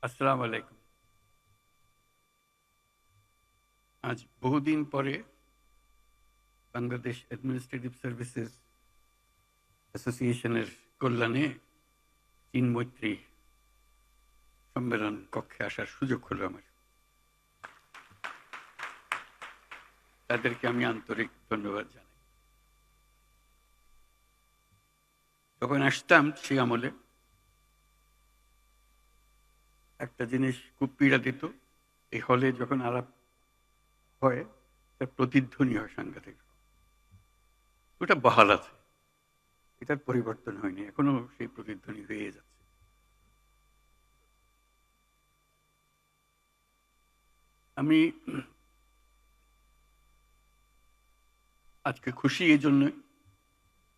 আসসালামু আলাইকুম। আজ বহুদিন পরে বাংলাদেশ অ্যাডমিনিস্ট্রেটিভ সার্ভিসেস অ্যাসোসিয়েশনের কল্যাণে চীন মৈত্রী সম্মেলন কক্ষে আসার সুযোগ হলো আমার। তাদেরকে আমি আন্তরিক ধন্যবাদ জানাই। যখন আসতাম সেই আমলে একটা জিনিস খুব পীড়া দিত, এই হলে যখন আলাপ হয় তার প্রতিধ্বনি হয় সাংঘাতিক। ওটা বহাল আছে, এটার পরিবর্তন হয়নি, এখনো সেই প্রতিধ্বনি হয়ে যাচ্ছে। আমি আজকে খুশি এই জন্যই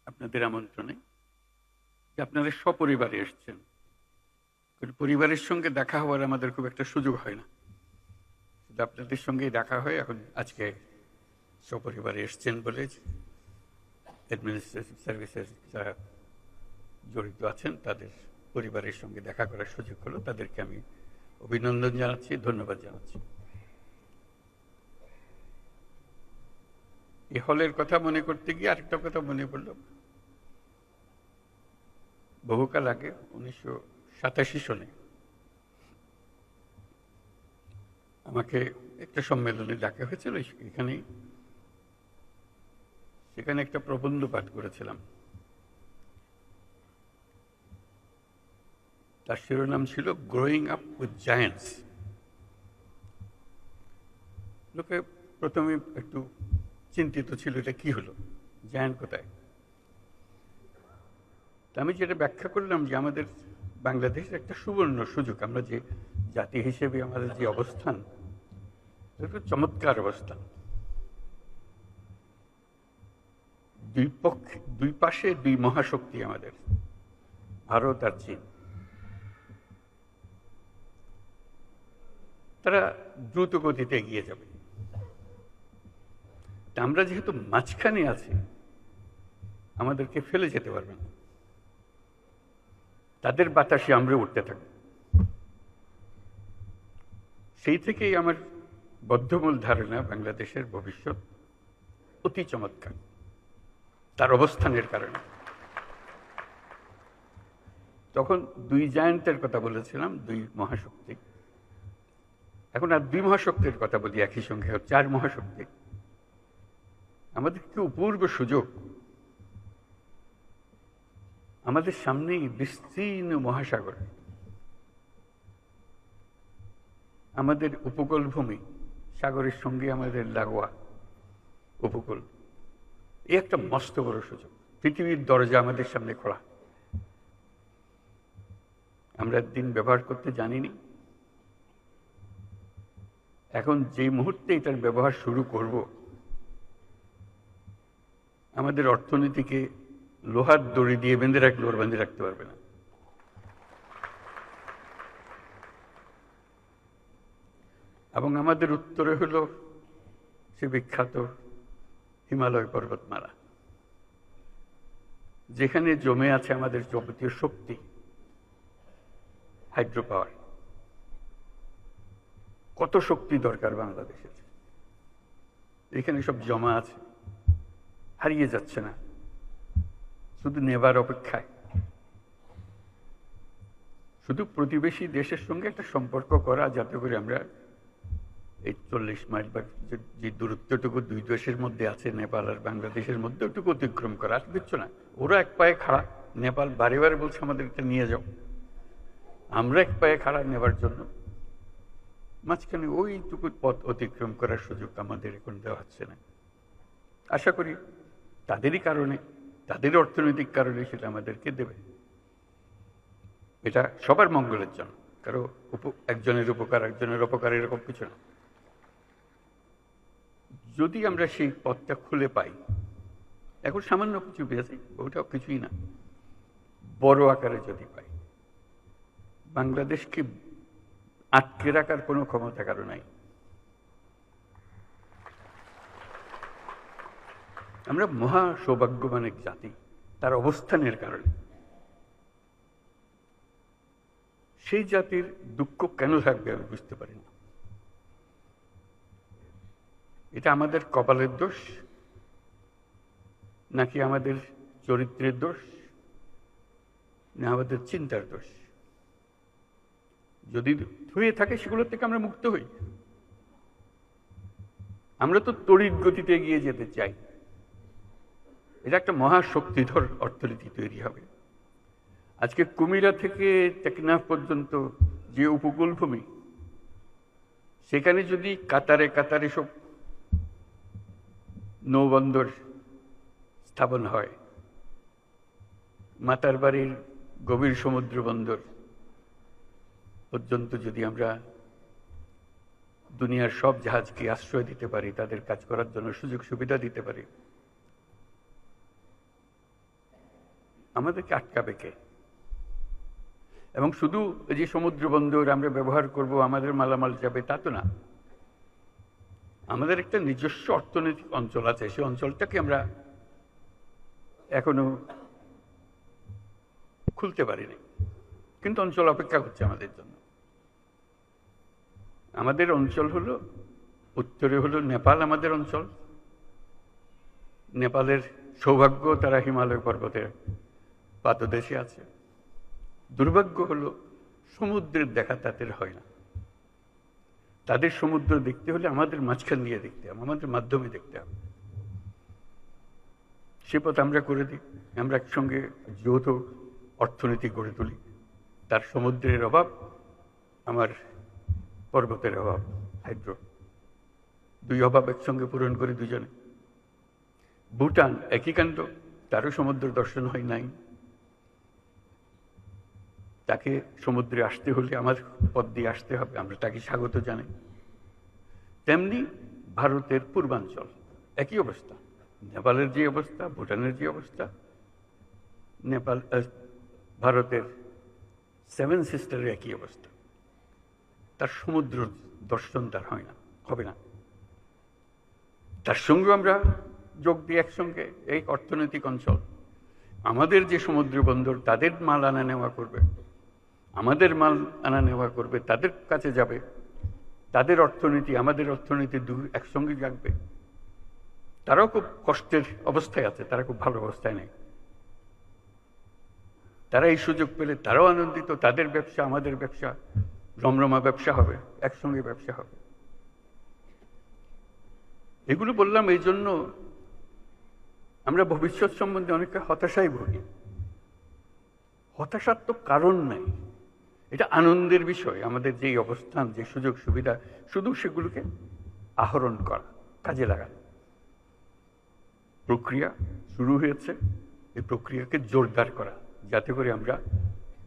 আপনাদের আমন্ত্রণে যে আপনারা সপরিবারে এসছেন। পরিবারের সঙ্গে দেখা হওয়ার আমাদের খুব একটা সুযোগ হয় না, শুধু আপনাদের সঙ্গেই দেখা হয়। এখন আজকে সপরিবারে এসছেন বলে অ্যাডমিনিস্ট্রেটিভ সার্ভিসের যারা জড়িত আছেন তাদের পরিবারের সঙ্গে দেখা করার সুযোগ হলো। তাদেরকে আমি অভিনন্দন জানাচ্ছি, ধন্যবাদ জানাচ্ছি। এই হলের কথা মনে করতে গিয়ে আরেকটা কথা মনে পড়ল। বহুকাল আগে 1987 সনে আমাকে একটা সম্মেলনে ডাকা হয়েছিল। সেখানে একটা প্রবন্ধ পাঠ করেছিলাম। তার শিরোনাম ছিল গ্রোয়িং আপ উইথ জায়ান্টস। লোকে প্রথমে একটু চিন্তিত ছিল, এটা কি হলো, জায়ান্ট কোথায়? আমি যেটা ব্যাখ্যা করলাম যে আমাদের বাংলাদেশ একটা সুবর্ণ সুযোগ। আমরা যে জাতি হিসেবে আমাদের যে অবস্থান, একটা চমৎকার অবস্থান। দুই পাশে দুই মহাশক্তি আমাদের, ভারত আর চীন। তারা দ্রুত গতিতে এগিয়ে যাবে। আমরা যেহেতু মাঝখানে আছি, আমাদেরকে ফেলে যেতে পারবে না। তাদের বাতাসে আমরা উঠতে থাকব। সেই থেকেই আমার বদ্ধমূল ধারণা বাংলাদেশের ভবিষ্যৎ অতি চমৎকার, তার অবস্থানের কারণে। তখন দুই জায়ান্টের কথা বলেছিলাম, দুই মহাশক্তি। এখন আর দুই মহাশক্তির কথা বলি একই সঙ্গে, 4 মহাশক্তি। আমাদের কি অপূর্ব সুযোগ! আমাদের সামনেই বিস্তীর্ণ মহাসাগর, আমাদের উপকূল ভূমি, সাগরের সঙ্গে আমাদের লাগোয়া উপকূল। এই একটা মস্ত বড় সুযোগ। পৃথিবীর দরজা আমাদের সামনে খোলা। আমরা দিন ব্যবহার করতে জানিনি। এখন যে মুহূর্তে এটার ব্যবহার শুরু করব, আমাদের অর্থনীতিকে লোহার দড়ি দিয়ে বেঁধে রাখলে ওর বেঁধে রাখতে পারবে না। এবং আমাদের উত্তরে হলো সে বিখ্যাত হিমালয় পর্বতমালা, যেখানে জমে আছে আমাদের যাবতীয় শক্তি, হাইড্রো পাওয়ার। কত শক্তি দরকার বাংলাদেশের, এখানে সব জমা আছে, হারিয়ে যাচ্ছে না, শুধু নেবার অপেক্ষায়। শুধু প্রতিবেশী দেশের সঙ্গে একটা সম্পর্ক করা, যাতে করে আমরা এই 40 মাইল বা যে দূরত্বটুকু দুই দেশের মধ্যে আছে, নেপাল আর বাংলাদেশের মধ্যে, ওটুকু অতিক্রম করা। আর দিচ্ছ না, ওরা এক পায়ে খাড়া। নেপাল বারে বারে বলছে আমাদের এটা নিয়ে যাও, আমরা এক পায়ে খাড়া নেবার জন্য। মাঝখানে ওইটুকু পথ অতিক্রম করার সুযোগ আমাদের এখন দেওয়া হচ্ছে না। আশা করি তাদেরই কারণে, তাদের অর্থনৈতিক কারণে সেটা আমাদেরকে দেবে। এটা সবার মঙ্গলের জন্য, কারো একজনের উপকার একজনের অপকার এরকম কিছু না। যদি আমরা সেই পথটা খুলে পাই, এখন সামান্য কিছু পেয়েছি, ওটাও কিছুই না, বড় আকারে যদি পাই, বাংলাদেশকে আটকে রাখার কোনো ক্ষমতা কারো নাই। আমরা মহা সৌভাগ্যবান এক জাতি, তার অবস্থানের কারণে। সেই জাতির দুঃখ কেন থাকবে আমি বুঝতে পারি না। এটা আমাদের কপালের দোষ নাকি আমাদের চরিত্রের দোষ না আমাদের চিন্তার দোষ? যদি হয়ে থাকে সেগুলোর থেকে আমরা মুক্ত হই। আমরা তো তড়িৎ গতিতে এগিয়ে যেতে চাই। এটা একটা মহাশক্তিধর অর্থনীতি তৈরি হবে। আজকে কুমিরা থেকে টেকনাফ পর্যন্ত যে উপকূল ভূমি, সেখানে যদি কাতারে কাতারে সব নৌবন্দর স্থাপন হয়, মাতার বাড়ির গভীর সমুদ্র বন্দর পর্যন্ত যদি আমরা দুনিয়ার সব জাহাজকে আশ্রয় দিতে পারি, তাদের কাজ করার জন্য সুযোগ সুবিধা দিতে পারি, আমাদেরকে আটকাবে কে? এবং শুধু যে সমুদ্র বন্দর আমরা ব্যবহার করব, আমাদের মালামাল যাবে, তা তো না। আমাদের একটা নিজস্ব অর্থনৈতিক অঞ্চল আছে, সেই অঞ্চলটাকে আমরা এখনো খুলতে পারিনি, কিন্তু অঞ্চল অপেক্ষা করছে আমাদের জন্য। আমাদের অঞ্চল হলো, উত্তরে হলো নেপাল আমাদের অঞ্চল। নেপালের সৌভাগ্য, তারা হিমালয় পর্বতের পাদদেশে আছে। দুর্ভাগ্য হলো সমুদ্রের দেখা তাদের হয় না। তাদের সমুদ্র দেখতে হলে আমাদের মাঝখান দিয়ে দেখতে হবে, আমাদের মাধ্যমে দেখতে হবে। সে পথ আমরা করে দিই, আমরা একসঙ্গে যৌথ অর্থনীতি গড়ে তুলি। তার সমুদ্রের অভাব, আমার পর্বতের অভাব, হাইড্রো, দুই অভাব একসঙ্গে পূরণ করি দুজনে। ভুটান একই কাণ্ড, তারও সমুদ্র দর্শন হয় নাই। তাকে সমুদ্রে আসতে হলে আমার পথ দিয়ে আসতে হবে, আমরা তাকে স্বাগত জানাই। তেমনি ভারতের পূর্বাঞ্চল একই অবস্থা, নেপালের যে অবস্থা, ভুটানের যে অবস্থা, ভারতের সেভেন সিস্টারের একই অবস্থা। তার সমুদ্র দর্শন তার হয় না, হবে না। তার সঙ্গে আমরা যোগ দিই একসঙ্গে এই অর্থনৈতিক অঞ্চল। আমাদের যে সমুদ্র বন্দর, তাদের মাল আনা নেওয়া করবে, আমাদের মাল আনা নেওয়া করবে, তাদের কাছে যাবে। তাদের অর্থনীতি আমাদের অর্থনীতি একসঙ্গে জাগবে। তারাও খুব কষ্টের অবস্থায় আছে, তারা খুব ভালো অবস্থায় নেই। তারা এই সুযোগ পেলে তারাও আনন্দিত, তাদের ব্যবসা আমাদের ব্যবসা, রমরমা ব্যবসা হবে, একসঙ্গে ব্যবসা হবে। এগুলো বললাম এই জন্য, আমরা ভবিষ্যৎ সম্বন্ধে অনেকটা হতাশায় ভুগি। হতাশার তো কারণ নাই, এটা আনন্দের বিষয়। আমাদের যেই অবস্থান, যে সুযোগ সুবিধা, শুধু সেগুলোকে আহরণ করা, কাজে লাগানো। প্রক্রিয়া শুরু হয়েছে, এই প্রক্রিয়াকে জোরদার করা, যাতে করে আমরা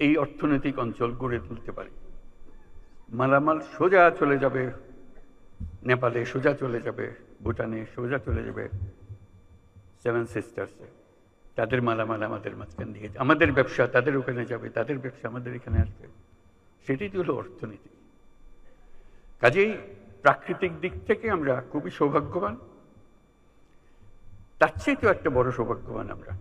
এই অর্থনৈতিক অঞ্চল গড়ে তুলতে পারি। মালামাল সোজা চলে যাবে নেপালে, সোজা চলে যাবে ভুটানে, সোজা চলে যাবে সেভেন সিস্টার্সে। তাদের মালামাল আমাদের মাঝখান দিয়ে, আমাদের ব্যবসা তাদের ওখানে যাবে, তাদের ব্যবসা আমাদের এখানে আসবে। সেটাই তো হলো অর্থনীতি। কাজেই প্রাকৃতিক দিক থেকে আমরা খুবই সৌভাগ্যবান। তার চেয়েও একটা বড় সৌভাগ্যবান আমরা,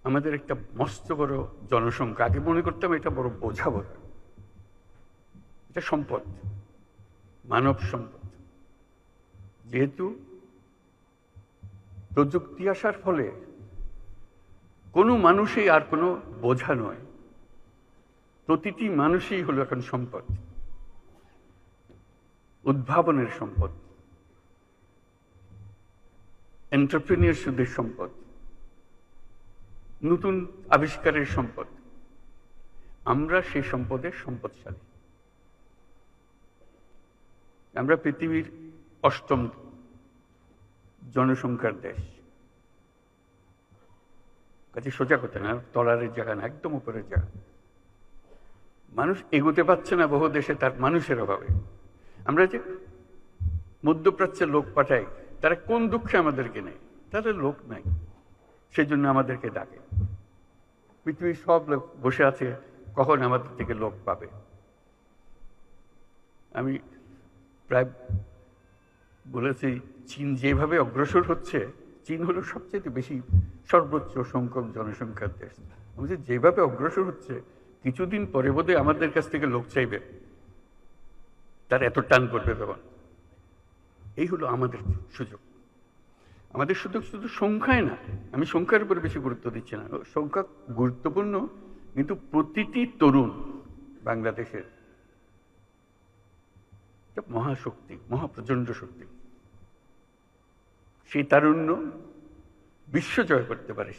আমাদের একটা মস্ত বড় জনসংখ্যা। আগে মনে করতাম এটা বড় বোঝা বলে, এটা সম্পদ, মানব সম্পদ। যেহেতু প্রযুক্তি আসার ফলে কোনো মানুষই আর কোনো বোঝা নয়, প্রতিটি মানুষই হলো এখন সম্পদ, উদ্ভাবনের সম্পদ, এন্টারপ্রেনিয়রশিপের সম্পদ, নতুন আবিষ্কারের সম্পদ। আমরা সেই সম্পদের সম্পদশালী। আমরা পৃথিবীর 8ম জনসংখ্যার দেশ। কাজে সোজা কথা না, তলারের জায়গা না, একদম উপরের জায়গা। মানুষ এগোতে পারছে না বহু দেশে তার মানুষের অভাবে। আমরা যে মধ্যপ্রাচ্যের লোক পাঠাই, তারা কোন দুঃখে আমাদেরকে নেয়? তাদের লোক নাই, সেই জন্য আমাদেরকে ডাকে। পৃথিবীর সব লোক বসে আছে কখন আমাদের থেকে লোক পাবে। আমি প্রায় বলেছি, চীন যেভাবে অগ্রসর হচ্ছে, চীন হলো সবচেয়ে বেশি সর্বোচ্চ সংখ্যক জনসংখ্যার দেশ। আমাদের যেভাবে অগ্রসর হচ্ছে কিছুদিন পরে বোধহয় আমাদের কাছ থেকে লোক চাইবে, তার এত টান পড়বে তখন। এই হলো আমাদের সুযোগ। আমাদের সুযোগ শুধু সংখ্যায় না, আমি সংখ্যার উপর বেশি গুরুত্ব দিচ্ছি না, সংখ্যা গুরুত্বপূর্ণ, কিন্তু প্রতিটি তরুণ বাংলাদেশের মহাশক্তি, মহাপ্রচণ্ড শক্তি। সেই তারুণ্য বিশ্ব জয় করতে পারে।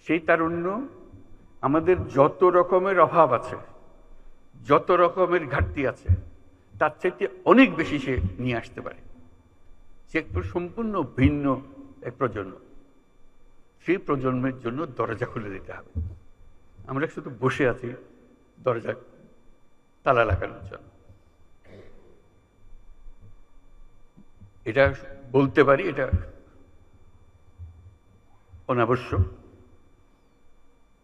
সেই তারুণ্য আমাদের যত রকমের অভাব আছে, যত রকমের ঘাটতি আছে, তার চাইতে অনেক বেশি সে নিয়ে আসতে পারে। সে একটু সম্পূর্ণ ভিন্ন এক প্রজন্ম। সেই প্রজন্মের জন্য দরজা খুলে দিতে হবে। আমরা শুধু বসে আছি দরজা তালা লাগানোর জন্য। এটা বলতে পারি, এটা অনাবশ্যক,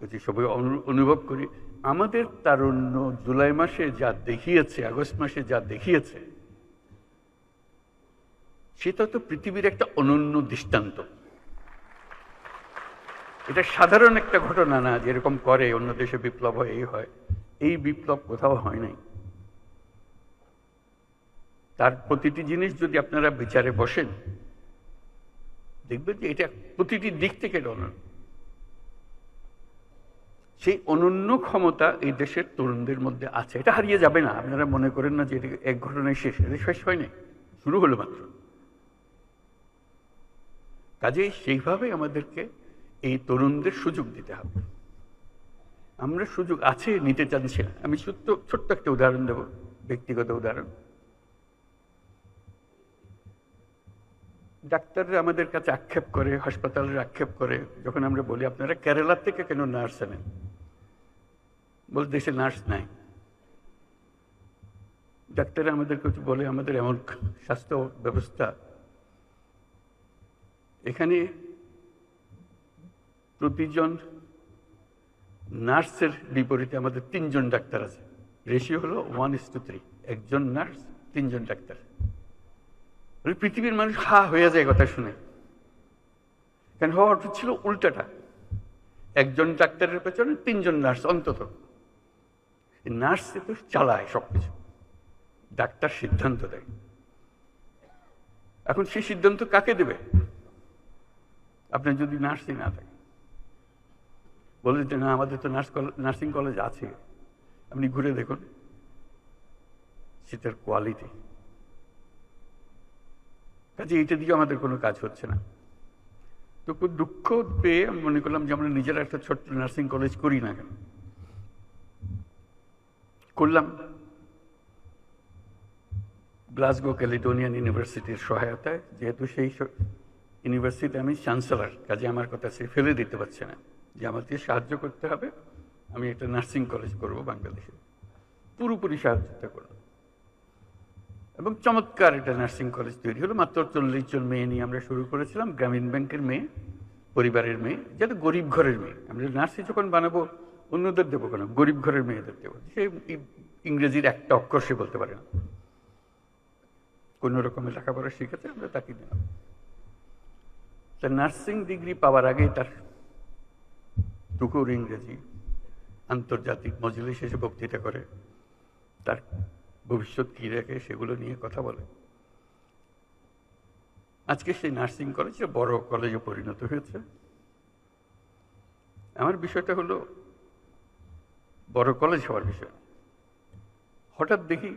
যদি সবাই অনুভব করি। আমাদের তারুণ্য জুলাই মাসে যা দেখিয়েছে, আগস্ট মাসে যা দেখিয়েছে, সেটা তো পৃথিবীর একটা অনন্য দৃষ্টান্ত। এটা সাধারণ একটা ঘটনা না, যেরকম করে অন্য দেশে বিপ্লব হয়, এই হয়। এই বিপ্লব কোথাও হয় নাই। তার প্রতিটি জিনিস যদি আপনারা বিচারে বসেন, দেখবেন যে এটা প্রতিটি দিক থেকে অনন্য। সেই অনন্য ক্ষমতা এই দেশের তরুণদের মধ্যে আছে। এটা হারিয়ে যাবে না। আপনারা মনে করেন না যে এটা এক ঘটনায় শেষ। এটা শেষ হয়নি, শুরু হলো মাত্র। কাজেই সেইভাবে আমাদেরকে এই তরুণদের সুযোগ দিতে হবে। আমরা সুযোগ আছে, নিতে চাচ্ছি না। আমি ছোট্ট একটা উদাহরণ দেব, ব্যক্তিগত উদাহরণ। ডাক্তাররা আমাদের কাছে আক্ষেপ করে, হাসপাতালের আক্ষেপ করে, যখন আমরা বলি আপনারা কেরালা থেকে কেন নার্স আনেন, বলে দেশে নার্স নাই। ডাক্তাররা আমাদেরকে বলে আমাদের এমন স্বাস্থ্য ব্যবস্থা, এখানে প্রতিজন নার্সের বিপরীতে আমাদের 3 জন ডাক্তার আছে। রেশিও হলো 1:3, একজন নার্স 3 জন ডাক্তার। পৃথিবীর মানুষ হা হয়ে যায় কথা শুনে। কেন হওয়া উচিত ছিল উল্টাটা, একজন ডাক্তারের পেছনে 3 জন নার্স অন্তত। নার্স তো চালায় সবকিছু, ডাক্তার সিদ্ধান্ত দেয়। এখন সেই সিদ্ধান্ত কাকে দেবে? আপনার যদি নার্সই না থাকে, বলে যে না আমাদের তো নার্সিং কলেজ আছে, আপনি ঘুরে দেখুন সেটার কোয়ালিটি। কাজে এইটা দিয়ে আমাদের কোনো কাজ হচ্ছে না। তো খুব দুঃখ পেয়ে আমি মনে করলাম যে আমরা নিজেরা একটা ছোট্ট নার্সিং কলেজ করি না কেন। করলাম গ্লাসগো ক্যালিডোনিয়ান ইউনিভার্সিটির সহায়তায়। যেহেতু সেই ইউনিভার্সিটি আমি চ্যান্সেলর, কাজে আমার কথা সে ফেলে দিতে পারছে না যে আমাকে সাহায্য করতে হবে, আমি একটা নার্সিং কলেজ করব বাংলাদেশে। পুরোপুরি সাহায্যটা করলাম এবং চমৎকার একটা নার্সিং কলেজ তৈরি হলো। মাত্র 40 জন মেয়ে নিয়ে আমরা শুরু করেছিলাম, গ্রামীণ ব্যাংকের মেয়ে, পরিবারের মেয়ে, যাতে গরিব ঘরের মেয়ে। আমরা নার্সি যখন বানাবো অন্যদের দেবো কেন, গরিব ঘরের মেয়েদের দেবো। সে ইংরেজির একটা অক্ষর সে বলতে পারে না, কোনো রকমের লেখাপড়া শিখেছে, আমরা তাকে দিলাম। তার নার্সিং ডিগ্রি পাওয়ার আগেই তার টুকুর ইংরেজি, আন্তর্জাতিক মজলিসে এসে বক্তৃতা করে, তার ভবিষ্যৎ কী রেখে সেগুলো নিয়ে কথা বলে। আজকে সেই নার্সিং কলেজে বড় কলেজে পরিণত হয়েছে। আমার বিষয়টা হলো বড় কলেজ হওয়ার বিষয়। হঠাৎ দেখি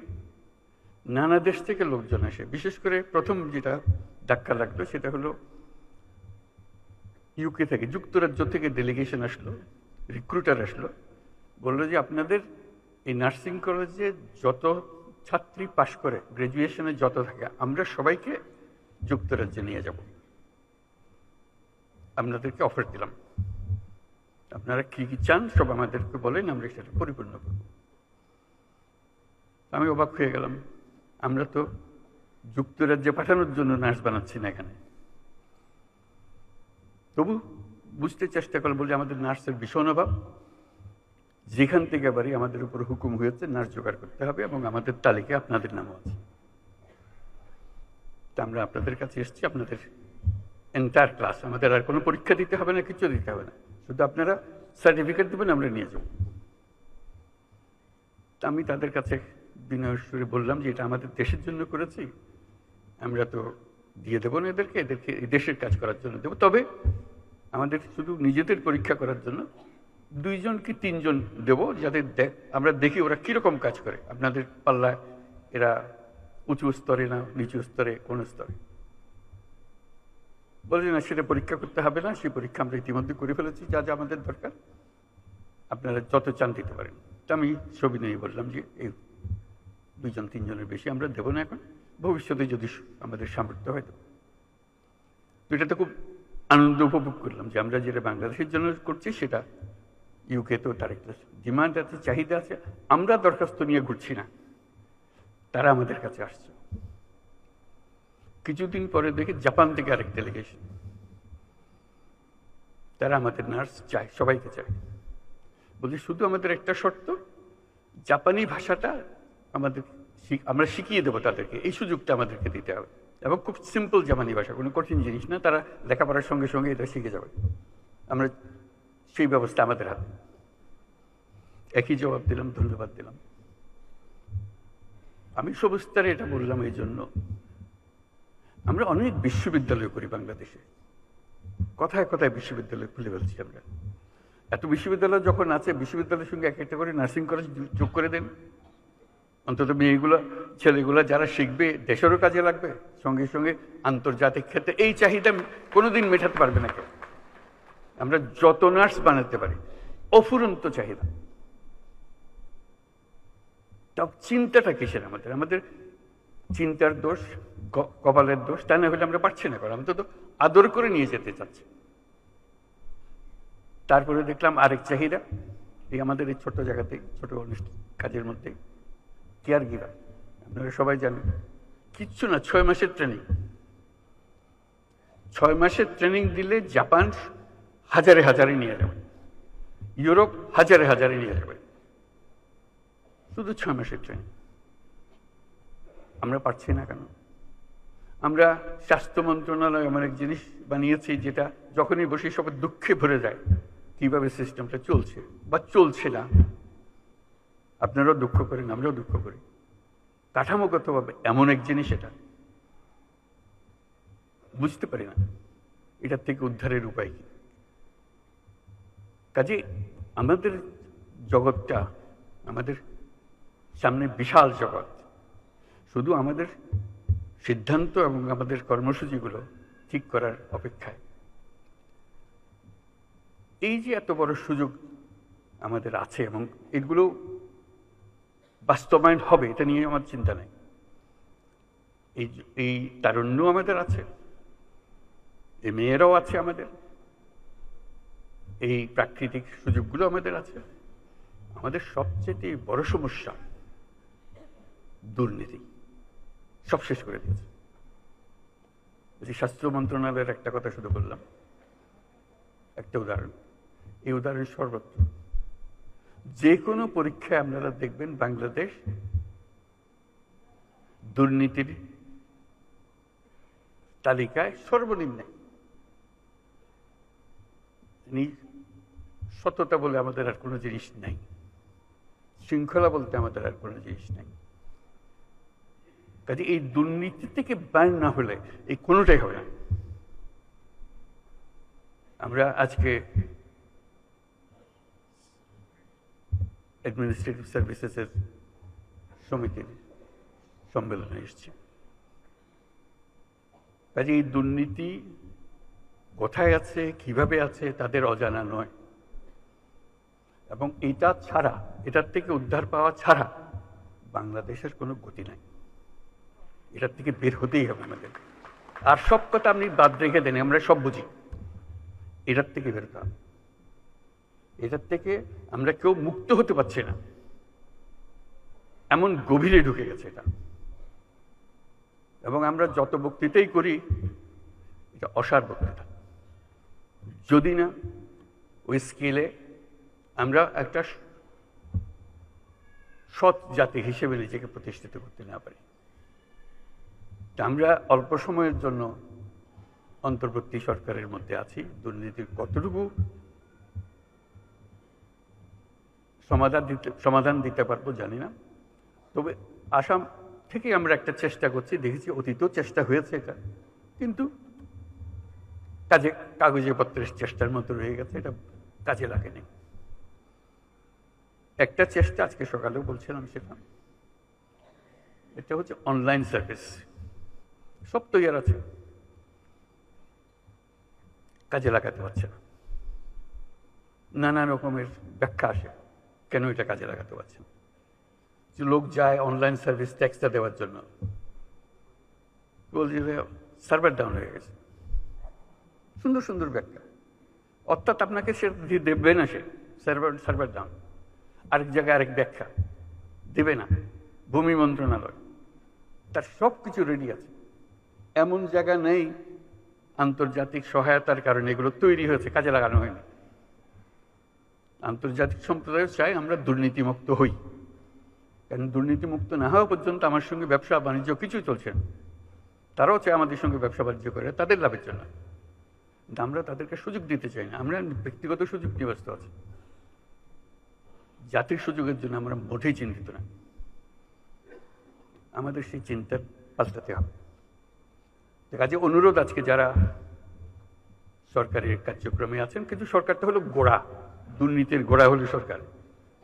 নানা দেশ থেকে লোকজন আসে। বিশেষ করে প্রথম যেটা ধাক্কা লাগলো সেটা হলো ইউকে থেকে, যুক্তরাজ্য থেকে ডেলিগেশন আসলো, রিক্রুটার আসলো, বললো যে আপনাদের এই নার্সিং কলেজে যত ছাত্রী পাশ করে, গ্র্যাজুয়েশনে যত থাকে, আমরা সবাইকে যুক্তরাজ্যে নিয়ে যাব। আপনাদেরকে অফার দিলাম, আপনারা কি কি চান সব আমাদেরকে বলেন, আমরা সেটা পরিপূর্ণ করব। আমি অবাক হয়ে গেলাম, আমরা তো যুক্তরাজ্যে পাঠানোর জন্য নার্স বানাচ্ছি না এখানে। তবু বুঝতে চেষ্টা করে বলি আমাদের নার্সের ভীষণ অভাব। যেখান থেকে বাড়ি আমাদের উপর হুকুম হয়েছে নার্স জোগাড় করতে হবে এবং আমাদের তালিকায় আপনাদের নামও আছে। তা আমরা আপনাদের কাছে এসেছি আপনাদের এন্টায়ার ক্লাস, আমাদের আর কোনো পরীক্ষা দিতে হবে না, কিছু দিতে হবে না, শুধু আপনারা সার্টিফিকেট দেবেন, আমরা নিয়ে যাব। আমি তাদের কাছে বিনয়ের সুরে বললাম যে এটা আমাদের দেশের জন্য করেছি, আমরা তো দিয়ে দেবো না এদেরকে এই দেশের কাজ করার জন্য দেবো, তবে আমাদের শুধু নিজেদের পরীক্ষা করার জন্য 2 জন কি 3 জন দেবো, যাদের আমরা দেখি ওরা কীরকম কাজ করে, আপনাদের পাল্লায় এরা উঁচু স্তরে না নিচু স্তরে, কোন স্তরে। বলছি না, সেটা পরীক্ষা করতে হবে না, সেই পরীক্ষা আমরা ইতিমধ্যে করে ফেলেছি, যা যা আমাদের দরকার আপনারা যত চান দিতে পারেন। তা আমি সবিনয়ে বললাম যে এই 2 জন 3 জনের বেশি আমরা দেবো না, এখন ভবিষ্যতে যদি আমাদের সামর্থ্য হয়। তো এটাতে খুব আনন্দ উপভোগ করলাম যে আমরা যেটা বাংলাদেশের জন্য করছি সেটা ইউকে তো তার একটা ডিমান্ড আছে, চাহিদা আছে, আমরা দরখাস্ত নিয়ে ঘুরছি না, তারা আমাদের কাছে আসছে। কিছুদিন পরে দেখি জাপান থেকে আরেক ডেলিগেশন, তারা আমাদের নার্স চায়, সবাইকে চায়। বলছি শুধু আমাদের একটা শর্ত, জাপানি ভাষাটা আমরা শিখিয়ে দেবো তাদেরকে, এই সুযোগটা আমাদেরকে দিতে হবে, এবং খুব সিম্পল জাপানি ভাষা, কোনো কঠিন জিনিস না, তারা লেখাপড়ার সঙ্গে সঙ্গে এটা শিখে যাবে, আমরা সেই ব্যবস্থা আমাদের হাতে। একই জবাব দিলাম, ধন্যবাদ দিলাম। আমি সবিস্তারে এটা বললাম এই জন্য, আমরা অনেক বিশ্ববিদ্যালয় করি বাংলাদেশে, কথায় কথায় বিশ্ববিদ্যালয় খুলে ফেলছি আমরা। এত বিশ্ববিদ্যালয় যখন আছে, বিশ্ববিদ্যালয়ের সঙ্গে একটা করে নার্সিং কলেজ যোগ করে দেন, অন্তত মেয়েগুলো ছেলেগুলো যারা শিখবে দেশেরও কাজে লাগবে, সঙ্গে সঙ্গে আন্তর্জাতিক ক্ষেত্রে এই চাহিদা কোনোদিন মেটাতে পারবে না কেউ। আমরা যত নার্স বানাতে পারি, অফুরন্ত চাহিদা। তাও চিন্তাটা কিসের আমাদের চিন্তার দোষ, কপালের দোষ, তা না হলে আমরা পারছি না করা, অন্তত আদর করে নিয়ে যেতে চাচ্ছি। তারপরে দেখলাম আরেক চাহিদা, এই আমাদের এই ছোট জায়গাতে, ছোট কাজের মধ্যে কেয়ার গিভার, আপনারা সবাই জানেন, কিচ্ছু না, 6 মাসের ট্রেনিং। 6 মাসের ট্রেনিং দিলে জাপান হাজারে হাজারে নিয়ে যাবে, ইউরোপ হাজারে হাজারে নিয়ে যাবে, শুধু 6 মাসের ট্রেনিং। আমরা পারছি না কেন? আমরা স্বাস্থ্য মন্ত্রণালয় এমন এক জিনিস বানিয়েছি যেটা যখনই বসে সবার দুঃখে ভরে যায়, কিভাবে সিস্টেমটা চলছে বা চলছে না। আপনারাও দুঃখ করেন, আমরাও দুঃখ করি। কাঠামোগতভাবে এমন এক জিনিস, এটা বুঝতে পারি না এটার থেকে উদ্ধারের উপায় কি। কাজে আমাদের জগৎটা, আমাদের সামনে বিশাল জগৎ, শুধু আমাদের সিদ্ধান্ত এবং আমাদের কর্মসূচিগুলো ঠিক করার অপেক্ষায়। এই যে এত বড় সুযোগ আমাদের আছে এবং এগুলো বাস্তবায়ন হবে, এটা নিয়ে আমার চিন্তা নেই। এই তারুণ্য আমাদের আছে, এই মেয়েরাও আছে আমাদের, এই প্রাকৃতিক সুযোগগুলো আমাদের আছে। আমাদের সবচেয়ে বড় সমস্যা দুর্নীতি, সব শেষ করে দিয়েছে। স্বাস্থ্য মন্ত্রণালয়ের একটা কথা শুধু বললাম, একটা উদাহরণ, এই উদাহরণ সর্বত্র। যে কোনো পরীক্ষায় আপনারা দেখবেন বাংলাদেশ দুর্নীতির তালিকায় সর্বনিম্নে। সততা বলে আমাদের আর কোনো জিনিস নাই, শৃঙ্খলা বলতে আমাদের আর কোনো জিনিস নাই। কাজে এই দুর্নীতি থেকে বাইর না হলে এই কোনোটাই হবে না। আমরা আজকে অ্যাডমিনিস্ট্রেটিভ সার্ভিসেসের সমিতির সম্মেলনে এসেছি। কাজে এই দুর্নীতি কোথায় আছে, কিভাবে আছে, তাদের অজানা নয়। এবং এটা ছাড়া, এটার থেকে উদ্ধার পাওয়া ছাড়া বাংলাদেশের কোনো গতি নাই। এটার থেকে বের হতেই হবে আমাদের। আর সব কথা আপনি বাদ রেখে দেন, আমরা সব বুঝি। এটার থেকে বেরোতে হবে। এটার থেকে আমরা কেউ মুক্ত হতে পারছি না, এমন গভীরে ঢুকে গেছে এটা। এবং আমরা যত বক্তৃতাই করি, এটা অসার বক্তৃতা। যদি না ওই স্কেলে আমরা একটা সৎ জাতি হিসেবে নিজেকে প্রতিষ্ঠিত করতে না পারি, আমরা অল্প সময়ের জন্য অন্তর্বর্তী সরকারের মধ্যে আছি, দুর্নীতির কতটুকু সমাধান দিতে পারবো জানি না। তবে আসাম থেকে আমরা একটা চেষ্টা করছি, দেখেছি অতীতেও চেষ্টা হয়েছে এটা, কিন্তু কাগজে পত্রের চেষ্টার মতো রয়ে গেছে, এটা কাজে লাগেনি। একটা চেষ্টা আজকে সকালেও বলছিলাম, সেটা এটা হচ্ছে অনলাইন সার্ভিস। সব তৈরি আছে, কাজে লাগাতে পারছে না। নানা রকমের ব্যাখ্যা আসে কেন এটা কাজে লাগাতে পারছে না। লোক যায় অনলাইন সার্ভিস ট্যাক্সটা দেওয়ার জন্য, বলছি সার্ভার ডাউন হয়ে গেছে। সুন্দর সুন্দর ব্যাখ্যা, অর্থাৎ আপনাকে সে দেবে না, সে সার্ভার ডাউন। আরেক জায়গায় আরেক ব্যাখ্যা দেবে না, ভূমি মন্ত্রণালয়, তার সব কিছু রেডি আছে। এমন জায়গা নেই আন্তর্জাতিক সহায়তার কারণে এগুলো তৈরি হয়েছে, কাজে লাগানো হয়নি। আন্তর্জাতিক সম্প্রদায় চাই আমরা দুর্নীতিমুক্ত হই, কারণ দুর্নীতিমুক্ত না হওয়া পর্যন্ত আমার সঙ্গে ব্যবসা বাণিজ্য কিছুই চলছে না। তারাও চায় আমাদের সঙ্গে ব্যবসা বাণিজ্য করে তাদের লাভের জন্য, কিন্তু আমরা তাদেরকে সুযোগ দিতে চাই না। আমরা ব্যক্তিগত সুযোগ নিয়ে ব্যস্ত আছি, জাতির সুযোগের জন্য আমরা মোটেই চিন্তিত না। আমাদের সেই চিন্তা পাল্টাতে হবে। কাজে অনুরোধ, আজকে যারা সরকারের কার্যক্রমে আছেন, কিন্তু সরকারটা হলো গোড়া, দুর্নীতির গোড়া হলো সরকার,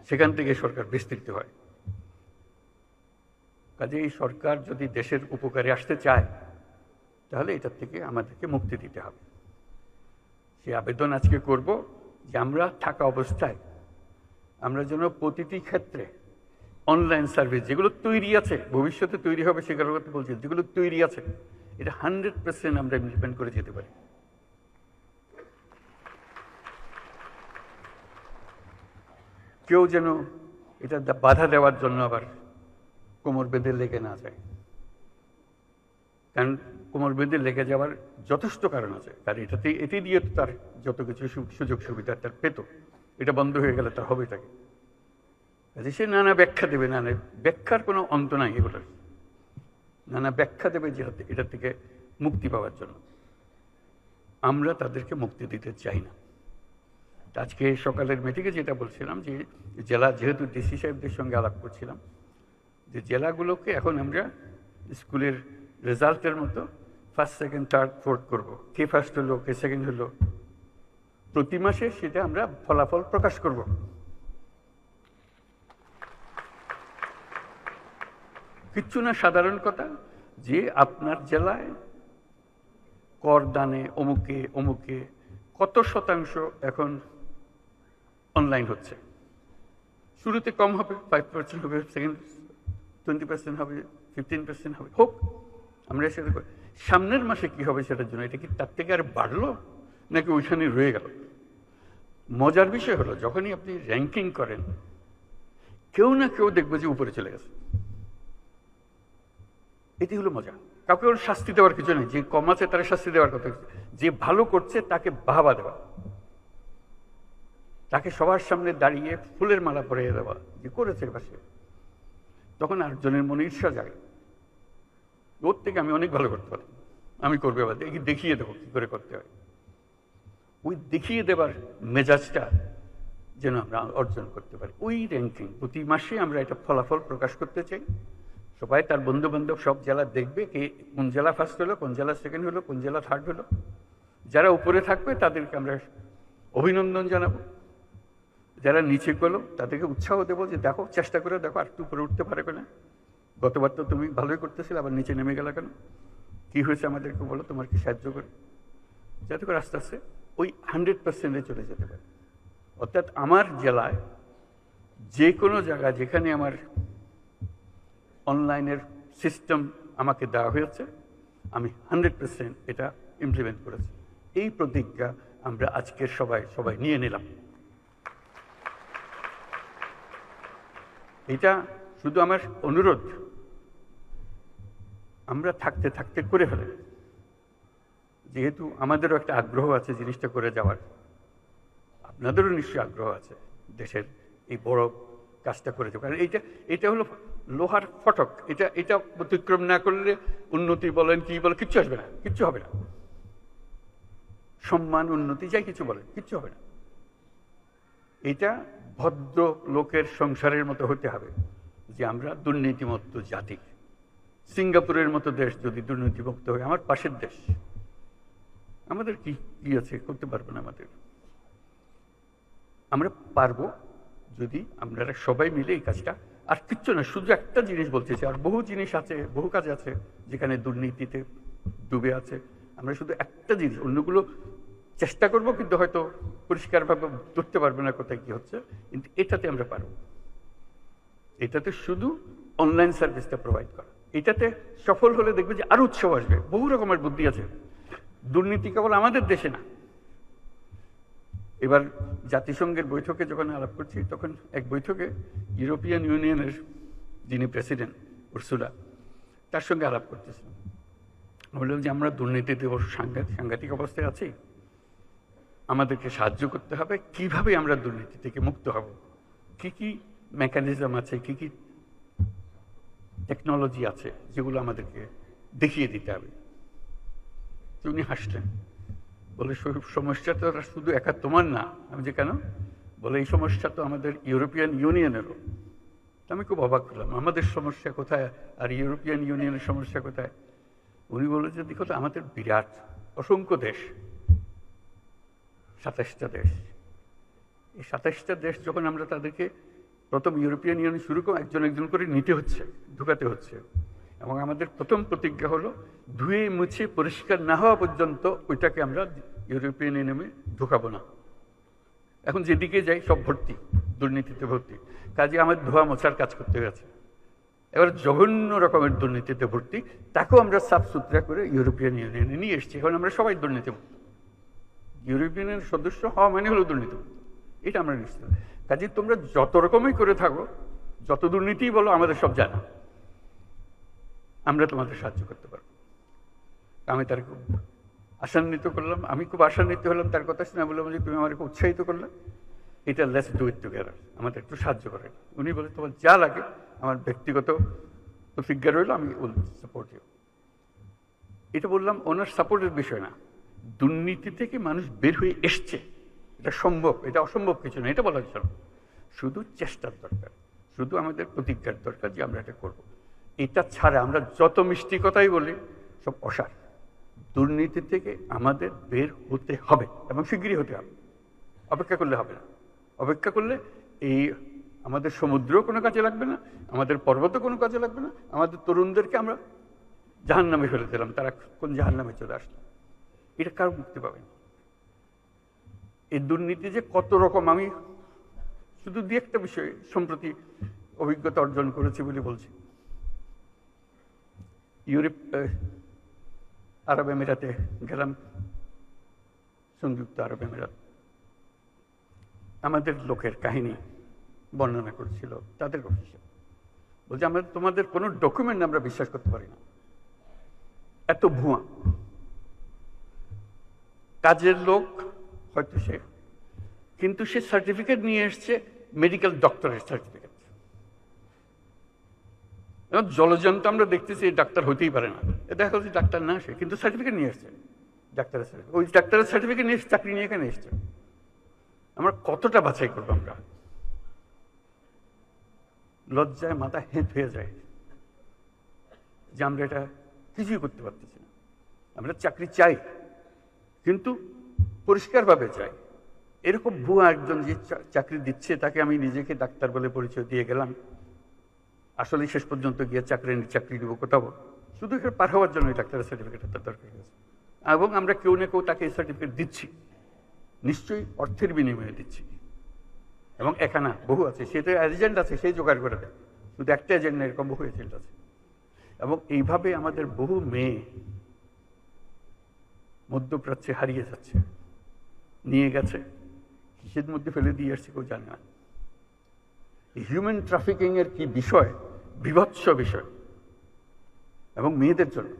সেখান থেকে সরকার বিস্তৃত হয়। কাজে এই সরকার যদি দেশের উপকারে আসতে চায়, তাহলে এটার থেকে আমাদেরকে মুক্তি দিতে হবে। সে আবেদন আজকে করব যে আমরা থাকা অবস্থায় আমরা যেন প্রতিটি ক্ষেত্রে অনলাইন সার্ভিস যেগুলো তৈরি আছে, ভবিষ্যতে তৈরি হবে সেগুলোর কথা বলছি, যেগুলো তৈরি আছে এটা 100% আমরা ইমপ্লিমেন্ট করে যেতে পারি। কেউ যেন এটা বাধা দেওয়ার জন্য আবার কোমর বেঁধে লেগে না যায়, কারণ কোমর বেঁধে লেগে যাওয়ার যথেষ্ট কারণ আছে। কারণ এটি দিয়ে তো তার যত কিছু সুযোগ সুবিধা তার পেত, এটা বন্ধ হয়ে গেলে তার হবে এটাকে। সে নানা ব্যাখ্যা দেবে, নানা ব্যাখ্যার কোনো অন্ত নাই, এগুলোর নানা ব্যাখ্যা দেবে যে এটা থেকে মুক্তি পাওয়ার জন্য। আমরা তাদেরকে মুক্তি দিতে চাই না। আজকে সকালের মিটিংয়ে যেটা বলছিলাম, যে জেলা, যেহেতু ডিসি সাহেবদের সঙ্গে আলাপ করছিলাম, যে জেলাগুলোকে এখন আমরা স্কুলের রেজাল্টের মতো ফার্স্ট, সেকেন্ড, থার্ড, ফোর্থ করবো। কে ফার্স্ট হলো, কে সেকেন্ড হলো, প্রতি মাসে সেটা আমরা ফলাফল প্রকাশ করব। কিচ্ছু না, সাধারণ কথা, যে আপনার জেলায় করদানে অমুকে অমুকে কত শতাংশ এখন অনলাইন হচ্ছে। শুরুতে কম হবে, 5% হবে, সেকেন্ড 20% হবে, 15% হবে, হোক, আমরা সেটা করি। সামনের মাসে কি হবে সেটার জন্য, এটা কি তার থেকে আর বাড়লো নাকি ওইখানে রয়ে গেল? মজার বিষয় হলো, যখনই আপনি র্যাঙ্কিং করেন, কেউ না কেউ দেখবে যে উপরে চলে গেছে। এটি হলো মজা। কাউকে ওর শাস্তি দেওয়ার কিছু নেই, যে কম আছে তারা শাস্তি দেওয়ার কথা, যে ভালো করছে তাকে বাহবা দেওয়া, তাকে সবার সামনে দাঁড়িয়ে ফুলের মালা পরিয়ে দেওয়া, যে করেছে পাশে। তখন আরেকজনের মনে ঈর্ষা জাগে, ওর থেকে আমি অনেক ভালো করতে পারি, আমি করবে আবার দেখিয়ে দেবো কি করে করতে হয়। ওই দেখিয়ে দেবার মেজাজটা যেন আমরা অর্জন করতে পারি। ওই র্যাঙ্কিং প্রতি মাসে আমরা এটা ফলাফল প্রকাশ করতে চাই। সবাই তার বন্ধু বান্ধব সব জেলা দেখবে, কে কোন জেলা ফার্স্ট হলো, কোন জেলা সেকেন্ড হলো, কোন জেলা থার্ড হলো। যারা উপরে থাকবে তাদেরকে আমরা অভিনন্দন জানাবো, যারা নিচে গেলো তাদেরকে উৎসাহ দেবো যে দেখো, চেষ্টা করে দেখো, আর একটু উপরে উঠতে পারে কিনা। গতবার তো তুমি ভালোই করতেছিলে, আবার নিচে নেমে গেলে কেন, কি হয়েছে আমাদেরকে বলো, তোমার কি সাহায্য করে, যাতে করে আস্তে আস্তে ওই 100%-এ চলে যেতে পারে। অর্থাৎ আমার জেলায় যে কোনো জায়গা যেখানে আমার অনলাইনের সিস্টেম আমাকে দেওয়া হয়েছে, আমি 100% এটা ইমপ্লিমেন্ট করেছি। এই প্রতিজ্ঞা আমরা আজকের সবাই নিয়ে নিলাম। এটা শুধু আমার অনুরোধ, আমরা থাকতে থাকতে করে ফেলেন, যেহেতু আমাদেরও একটা আগ্রহ আছে জিনিসটা করে যাওয়ার, আপনাদেরও নিশ্চয়ই আগ্রহ আছে দেশের এই বড় কাজটা করে যাওয়ার। কারণ এটা হলো লোহার ফটক, এটা অতিক্রম না করলে উন্নতি বলেন কি বলেন কিচ্ছু আসবে না, কিচ্ছু হবে না। সম্মান, উন্নতি, যাই কিছু বলেন, কিচ্ছু হবে না। এটা ভদ্র লোকের সংসারের মতো হতে হবে, যে আমরা দুর্নীতিমুক্ত জাতি। সিঙ্গাপুরের মতো দেশ যদি দুর্নীতিমুক্ত হয়, আমার পাশের দেশ, আমাদের কি কি আছে, করতে পারবো না। আমরা পারবো যদি আমরা সবাই মিলে এই কাজটা, আর কিচ্ছু না, শুধু একটা জিনিস বলতেছি, আর বহু জিনিস আছে, বহু কাজ আছে যেখানে দুর্নীতিতে ডুবে আছে। আমরা শুধু একটা জিনিস, অন্যগুলো চেষ্টা করব, কিন্তু হয়তো পরিষ্কারভাবে ধরতে পারবে না কোথায় কি হচ্ছে, কিন্তু এটাতে আমরা পারবো। এটাতে শুধু অনলাইন সার্ভিসটা প্রোভাইড করা, এটাতে সফল হলে দেখবে যে আরো উৎসব আসবে। বহু রকমের বুদ্ধি আছে, দুর্নীতি কেবল আমাদের দেশে না। এবার জাতিসংঘের বৈঠকে যখন আলাপ করছি, তখন এক বৈঠকে ইউরোপিয়ান ইউনিয়নের যিনি প্রেসিডেন্ট উর্সুলা, তার সঙ্গে আলাপ করতেছিলাম। বললাম যে আমরা দুর্নীতিতে সাংঘাতিক অবস্থায় আছি, আমাদেরকে সাহায্য করতে হবে। কিভাবে আমরা দুর্নীতি থেকে মুক্ত হব, কি কি মেকানিজম আছে, কি কি টেকনোলজি আছে, যেগুলো আমাদেরকে দেখিয়ে দিতে হবে। উনি হাসলেন, বলে সমস্যা তো শুধু একা তোমার না। আমি যে কেন? বলে এই সমস্যা তো আমাদের ইউরোপিয়ান ইউনিয়নেরও। আমি খুব অবাক হলাম, আমাদের সমস্যা কোথায় আর ইউরোপিয়ান ইউনিয়নের সমস্যা কোথায়? উনি বললেন যে দেখো তো, আমাদের বিরাট অসংখ্য দেশ, 27টা দেশ। এই 27টা দেশ যখন আমরা তাদেরকে প্রথম ইউরোপিয়ান ইউনিয়ন শুরু করে একজন একজন করে নিতে হচ্ছে, ঢুকাতে হচ্ছে, এবং আমাদের প্রথম প্রতিজ্ঞা হলো ধুয়ে মুছে পরিষ্কার না হওয়া পর্যন্ত ওইটাকে আমরা ইউরোপিয়ান ইউনিয়নে ঢুকাবো না। এখন যেদিকে যাই সব ভর্তি, দুর্নীতিতে ভর্তি, কাজে আমার ধোয়া মোছার কাজ করতে গেছে। এবার জঘন্য রকমের দুর্নীতিতে ভর্তি, তাকেও আমরা সাফ সুতরা করে ইউরোপিয়ান ইউনিয়নে নিয়ে এসেছি। এখন আমরা সবাই দুর্নীতিমুক্ত। ইউরোপিয়ানের সদস্য হওয়া মানে হলো দুর্নীতিমুক্ত, এটা আমরা নিশ্চিত। কাজে তোমরা যত রকমই করে থাকো, যত দুর্নীতি বলো, আমাদের সব জানা, আমরা তোমাদের সাহায্য করতে পারবো। আমি তার খুব আশান্বিত করলাম, আমি খুব আশান্বিত হলাম তার কথা শুনে। বললাম যে তুমি আমাকে উৎসাহিত করলে, এটা লেটস ডু ইট টুগেদার, আমাদের একটু সাহায্য করেন। উনি বলে তোমার যা লাগে, আমার ব্যক্তিগত প্রতিজ্ঞা রইল, আমি উইল সাপোর্ট ইউ। এটা বললাম ওনার সাপোর্টের বিষয় না, দুর্নীতি থেকে মানুষ বের হয়ে এসছে, এটা সম্ভব, এটা অসম্ভব কিছু না, এটা বলার জন্য শুধু চেষ্টার দরকার, শুধু আমাদের প্রতিজ্ঞার দরকার যে আমরা এটা করবো। এটা ছাড়া আমরা যত মিষ্টি কথাই বলি, সব অসার। দুর্নীতি থেকে আমাদের বের হতে হবে, এবং শিগগিরই হতে হবে। অপেক্ষা করলে হবে না। অপেক্ষা করলে এই আমাদের সমুদ্রও কোনো কাজে লাগবে না, আমাদের পর্বতও কোনো কাজে লাগবে না। আমাদের তরুণদেরকে আমরা জাহান্নামে ফেলে দিলাম, তারা কোন জাহান্নামে চলে আসলো, এটা কারো মুক্তি পাবে না। এই দুর্নীতি যে কত রকম, আমি শুধু দিয়ে একটা বিষয় সম্প্রতি অভিজ্ঞতা অর্জন করেছি বলে বলছি। ইউরোপ, আরব আমিরাতে গেলাম, সংযুক্ত আরব আমিরাত। আমাদের লোকের কাহিনী বর্ণনা করছিল তাদের অফিসে, বলছে আমরা তোমাদের কোনো ডকুমেন্ট আমরা বিশ্বাস করতে পারি না, এত ভুয়া। কাজের লোক হয়তো সে, কিন্তু সে সার্টিফিকেট নিয়ে এসছে, মেডিকেল ডক্টরের সার্টিফিকেট। জলজন্ত আমরা দেখতেছি ডাক্তার হতেই পারে না, দেখা যাচ্ছে ডাক্তার না সে, কিন্তু সার্টিফিকেট নিয়ে এসছে, ডাক্তারের সার্টিফিকেট। ওই ডাক্তারের সার্টিফিকেট নিয়ে চাকরি নিয়ে এখানে এসছে। আমরা কতটা বাছাই করবো? আমরা লজ্জায় মাথা হেঁট হয়ে যায় যে আমরা এটা কিছুই করতে পারতেছি না। আমরা চাকরি চাই, কিন্তু পরিষ্কারভাবে চাই। এরকম ভুয়া একজন যে চাকরি দিচ্ছে, তাকে আমি নিজেকে ডাক্তার বলে পরিচয় দিয়ে গেলাম, আসলে শেষ পর্যন্ত গিয়ে চাকরি দিব কোথাও, শুধু এখানে পার হওয়ার জন্য ডাক্তারের সার্টিফিকেট তার দরকার হয়েছে। এবং আমরা কেউ না কেউ তাকে এই সার্টিফিকেট দিচ্ছি, নিশ্চয়ই অর্থের বিনিময়ে দিচ্ছি। এবং এখানে বহু আছে, সেটা এজেন্ট আছে, সেই জোগাড় করে দেয়। শুধু একটা এজেন্ট না, এরকম বহু এজেন্ট আছে। এবং এইভাবে আমাদের বহু মেয়ে মধ্যপ্রাচ্যে হারিয়ে যাচ্ছে, নিয়ে গেছে, কিসের মধ্যে ফেলে দিয়ে আসছে কেউ জানে না। হিউম্যান ট্রাফিকিং এর কি বিষয়, বিভৎস বিষয়। এবং মেয়েদের জন্য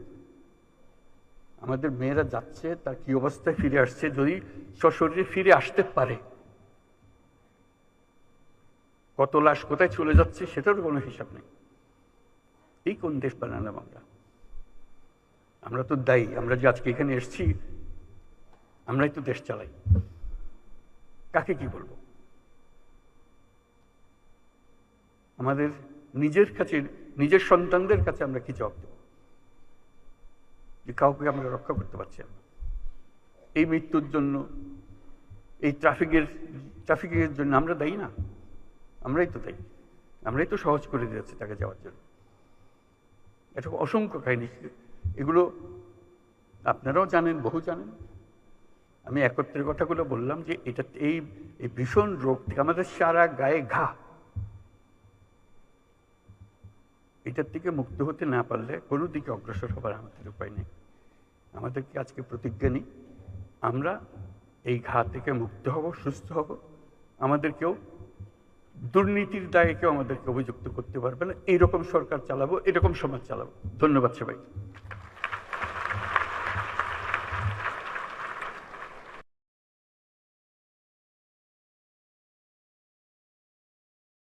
আমাদের মেয়েরা যাচ্ছে, তার কি অবস্থায় ফিরে আসছে, যদি সশরীরে ফিরে আসতে পারে, কত লাশ কোথায় চলে যাচ্ছে সেটারও কোনো হিসাব নেই। এই কোন দেশ বানালাম আমরা? আমরা তো দায়ী। আমরা যে আজকে এখানে এসেছি, আমরাই তো দেশ চালাই, কাকে কি বলবো? আমাদের নিজের কাছে, নিজের সন্তানদের কাছে আমরা কি জবাব দেব যে কাউকে আমরা রক্ষা করতে পারছি না? এই মৃত্যুর জন্য, এই ট্রাফিকের জন্য আমরা দায়ী না? আমরাই তো দায়ী, আমরাই তো সহজ করে দিয়েছি তাকে যাওয়ার জন্য। এটা অসংখ্য কাহিনী, এগুলো আপনারাও জানেন, বহু জানেন। আমি একত্রের কথাগুলো বললাম যে এটা এই ভীষণ রোগ থেকে আমাদের সারা গায়ে ঘা, এটার থেকে মুক্ত হতে না পারলে কোনো দিকে অগ্রসর হবার আমাদের উপায় নেই। আমাদেরকে আজকে প্রতিজ্ঞা নিই, আমরা এই ঘা থেকে মুক্ত হব, সুস্থ হব। আমাদেরকেও দুর্নীতির দায়ে কেউ আমাদেরকে অভিযুক্ত করতে পারবে না। এইরকম সরকার চালাবো, এরকম সমাজ চালাবো। ধন্যবাদ সবাই।